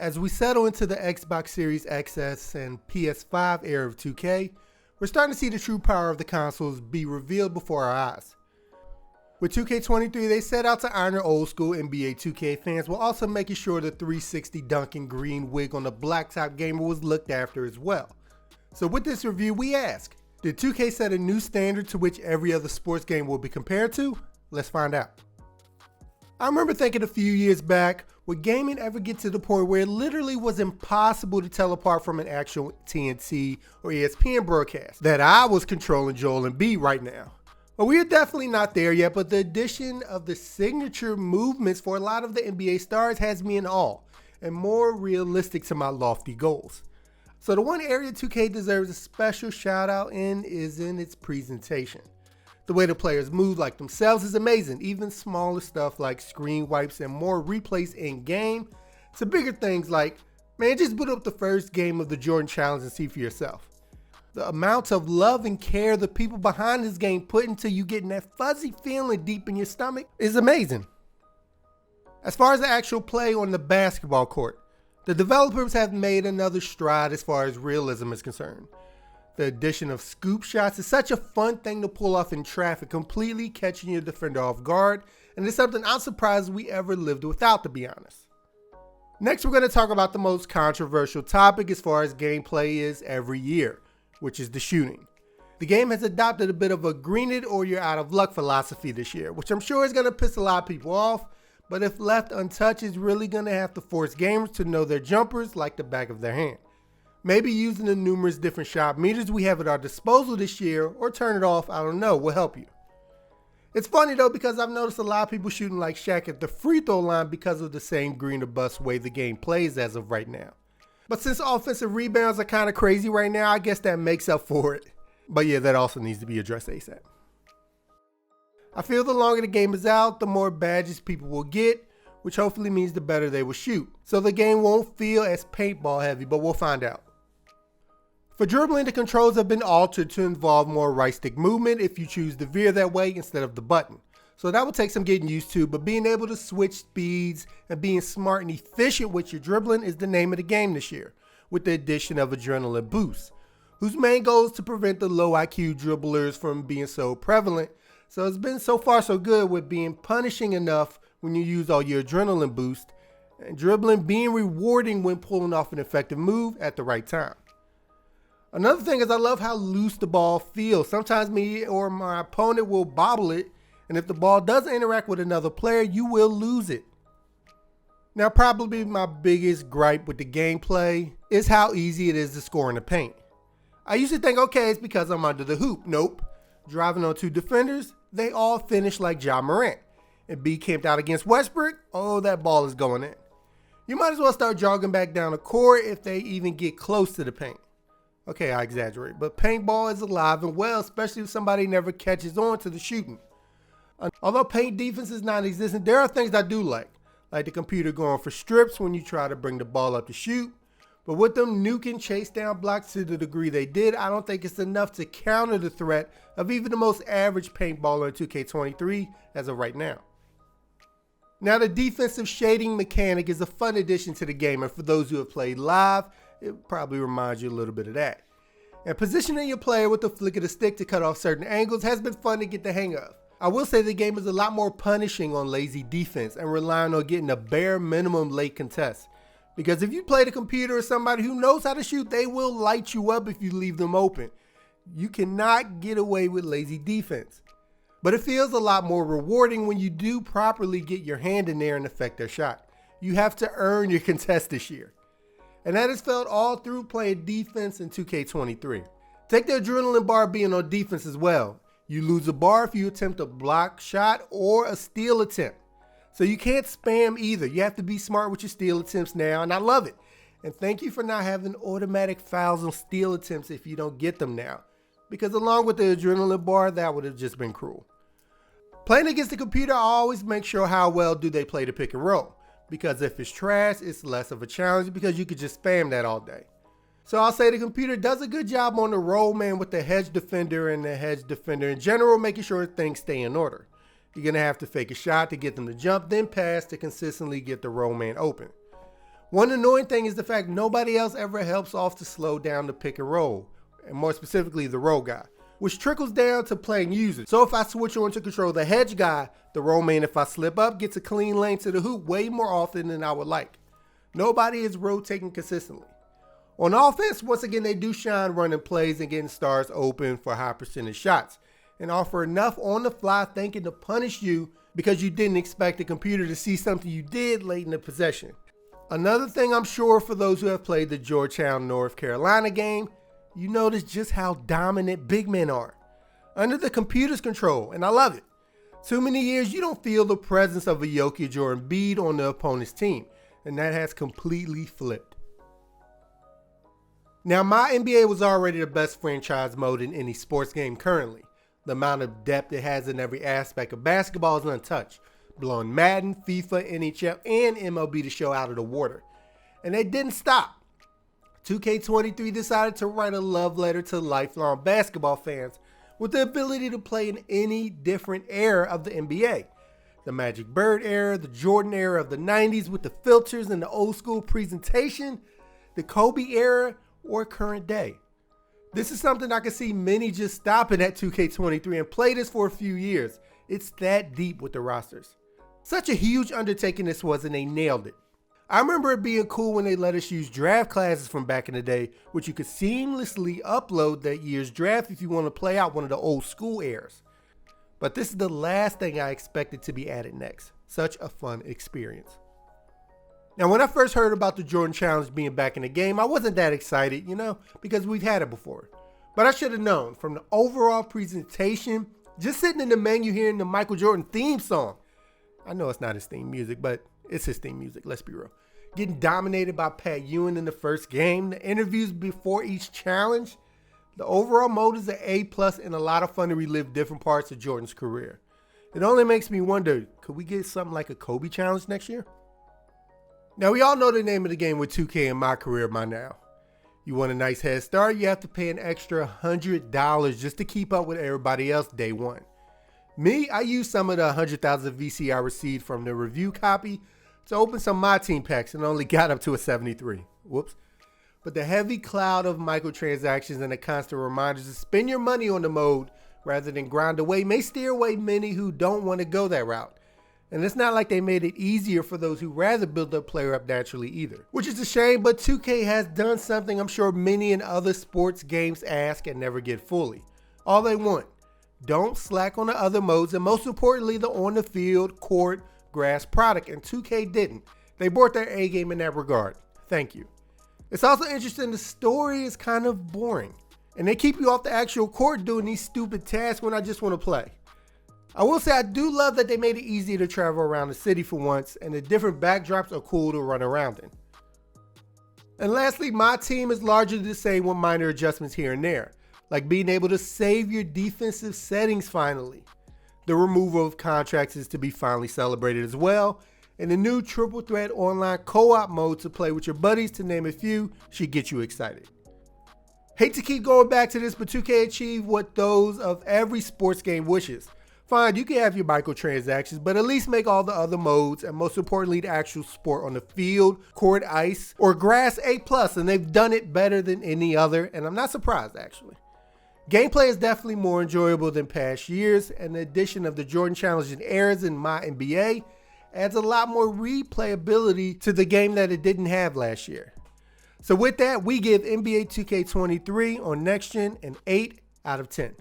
As we settle into the Xbox Series XS and PS5 era of 2K, we're starting to see the true power of the consoles be revealed before our eyes. With 2K23, they set out to honor old school NBA 2K fans while also making sure the 360 Duncan green wig on the blacktop gamer was looked after as well. So with this review, we ask, did 2K set a new standard to which every other sports game will be compared to? Let's find out. I remember thinking a few years back, would gaming ever get to the point where it literally was impossible to tell apart from an actual TNT or ESPN broadcast that I was controlling Joel Embiid right now? Well, we are definitely not there yet, but the addition of the signature movements for a lot of the NBA stars has me in awe and more realistic to my lofty goals. So the one area 2K deserves a special shout out in is in its presentation. The way the players move like themselves is amazing. Even smaller stuff like screen wipes and more replays in game to bigger things like, man, just boot up the first game of the Jordan Challenge and see for yourself. The amount of love and care the people behind this game put into you getting that fuzzy feeling deep in your stomach is amazing. As far as the actual play on the basketball court, the developers have made another stride as far as realism is concerned. The addition of scoop shots is such a fun thing to pull off in traffic, completely catching your defender off guard, and it's something I'm surprised we ever lived without, to be honest. Next, we're going to talk about the most controversial topic as far as gameplay is every year, which is the shooting. The game has adopted a bit of a green it or you're out of luck philosophy this year, which I'm sure is going to piss a lot of people off, but if left untouched, it's really going to have to force gamers to know their jumpers like the back of their hand. Maybe using the numerous different shot meters we have at our disposal this year, or turn it off, I don't know, will help you. It's funny though, because I've noticed a lot of people shooting like Shaq at the free throw line because of the same green or bust way the game plays as of right now. But since offensive rebounds are kind of crazy right now, I guess that makes up for it. But yeah, that also needs to be addressed ASAP. I feel the longer the game is out, the more badges people will get, which hopefully means the better they will shoot. So the game won't feel as paintball heavy, but we'll find out. For dribbling, the controls have been altered to involve more right stick movement if you choose the veer that way instead of the button. So that will take some getting used to, but being able to switch speeds and being smart and efficient with your dribbling is the name of the game this year, with the addition of adrenaline boost, whose main goal is to prevent the low IQ dribblers from being so prevalent. So it's been so far so good with being punishing enough when you use all your adrenaline boost, and dribbling being rewarding when pulling off an effective move at the right time. Another thing is I love how loose the ball feels. Sometimes me or my opponent will bobble it, and if the ball doesn't interact with another player, you will lose it. Now, probably my biggest gripe with the gameplay is how easy it is to score in the paint. I used to think, okay, it's because I'm under the hoop. Nope. Driving on two defenders, they all finish like Ja Morant. And be camped out against Westbrook, oh, that ball is going in. You might as well start jogging back down the court if they even get close to the paint. Okay, I exaggerate, but paintball is alive and well, especially if somebody never catches on to the shooting. Although paint defense is non-existent, there are things I do like the computer going for strips when you try to bring the ball up to shoot. But with them nuking chase down blocks to the degree they did, I don't think it's enough to counter the threat of even the most average paintballer in 2K23 as of right now. Now, the defensive shading mechanic is a fun addition to the game, and for those who have played live, it probably reminds you a little bit of that. And positioning your player with the flick of the stick to cut off certain angles has been fun to get the hang of. I will say the game is a lot more punishing on lazy defense and relying on getting a bare minimum late contest. Because if you play the computer or somebody who knows how to shoot, they will light you up if you leave them open. You cannot get away with lazy defense. But it feels a lot more rewarding when you do properly get your hand in there and affect their shot. You have to earn your contest this year. And that is felt all through playing defense in 2K23. Take the adrenaline bar being on defense as well. You lose a bar if you attempt a block shot or a steal attempt. So you can't spam either. You have to be smart with your steal attempts now, and I love it. And thank you for not having automatic fouls on steal attempts if you don't get them now. Because along with the adrenaline bar, that would have just been cruel. Playing against the computer, I always make sure how well do they play the pick and roll. Because if it's trash, it's less of a challenge because you could just spam that all day. So I'll say the computer does a good job on the roll man with the hedge defender and the hedge defender in general, making sure things stay in order. You're going to have to fake a shot to get them to jump, then pass to consistently get the roll man open. One annoying thing is the fact nobody else ever helps off to slow down the pick and roll, and more specifically the roll guy, which trickles down to playing users. So if I switch on to control the hedge guy, the roll man, if I slip up, gets a clean lane to the hoop way more often than I would like. Nobody is rotating consistently. On offense, once again, they do shine running plays and getting stars open for high percentage shots, and offer enough on the fly thinking to punish you because you didn't expect the computer to see something you did late in the possession. Another thing I'm sure for those who have played the Georgetown, North Carolina game, you notice just how dominant big men are. Under the computer's control, and I love it. Too many years you don't feel the presence of a Jokic or Embiid on the opponent's team, and that has completely flipped. Now, MyNBA was already the best franchise mode in any sports game currently. The amount of depth it has in every aspect of basketball is untouched, blowing Madden, FIFA, NHL, and MLB The Show out of the water. And they didn't stop. 2K23 decided to write a love letter to lifelong basketball fans with the ability to play in any different era of the NBA. The Magic Bird era, the Jordan era of the 90s with the filters and the old school presentation, the Kobe era, or current day. This is something I can see many just stopping at 2K23 and play this for a few years. It's that deep with the rosters. Such a huge undertaking this was, and they nailed it. I remember it being cool when they let us use draft classes from back in the day, which you could seamlessly upload that year's draft if you want to play out one of the old school eras. But this is the last thing I expected to be added next. Such a fun experience. Now, when I first heard about the Jordan Challenge being back in the game, I wasn't that excited, because we've had it before. But I should have known from the overall presentation, just sitting in the menu hearing the Michael Jordan theme song. I know it's not his theme music, but it's his theme music, let's be real. Getting dominated by Pat Ewing in the first game, the interviews before each challenge. The overall mode is an A+ and a lot of fun to relive different parts of Jordan's career. It only makes me wonder, could we get something like a Kobe challenge next year? Now, we all know the name of the game with 2K and MyCareer by now. You want a nice head start, you have to pay an extra $100 just to keep up with everybody else day one. Me, I used some of the 100,000 VC I received from the review copy to open some MyTeam packs and only got up to a 73. Whoops. But the heavy cloud of microtransactions and the constant reminders to spend your money on the mode rather than grind away may steer away many who don't want to go that route. And it's not like they made it easier for those who rather build their player up naturally either. Which is a shame, but 2K has done something I'm sure many in other sports games ask and never get fully. All they want. Don't slack on the other modes, and most importantly, the on-the-field, court, grass product, and 2K didn't. They brought their A game in that regard. Thank you. It's also interesting the story is kind of boring, and they keep you off the actual court doing these stupid tasks when I just want to play. I will say I do love that they made it easier to travel around the city for once, and the different backdrops are cool to run around in. And lastly, MyTeam is largely the same with minor adjustments here and there, like being able to save your defensive settings finally. The removal of contracts is to be finally celebrated as well, and the new triple threat online co-op mode to play with your buddies, to name a few, should get you excited. Hate to keep going back to this, but 2K achieved what those of every sports game wishes. Fine, you can have your microtransactions, but at least make all the other modes, and most importantly, the actual sport on the field, court, ice, or grass A+, and they've done it better than any other, and I'm not surprised actually. Gameplay is definitely more enjoyable than past years, and the addition of the Jordan Challenge and errors in MyNBA adds a lot more replayability to the game that it didn't have last year. So with that, we give NBA 2K23 on Next Gen an 8 out of 10.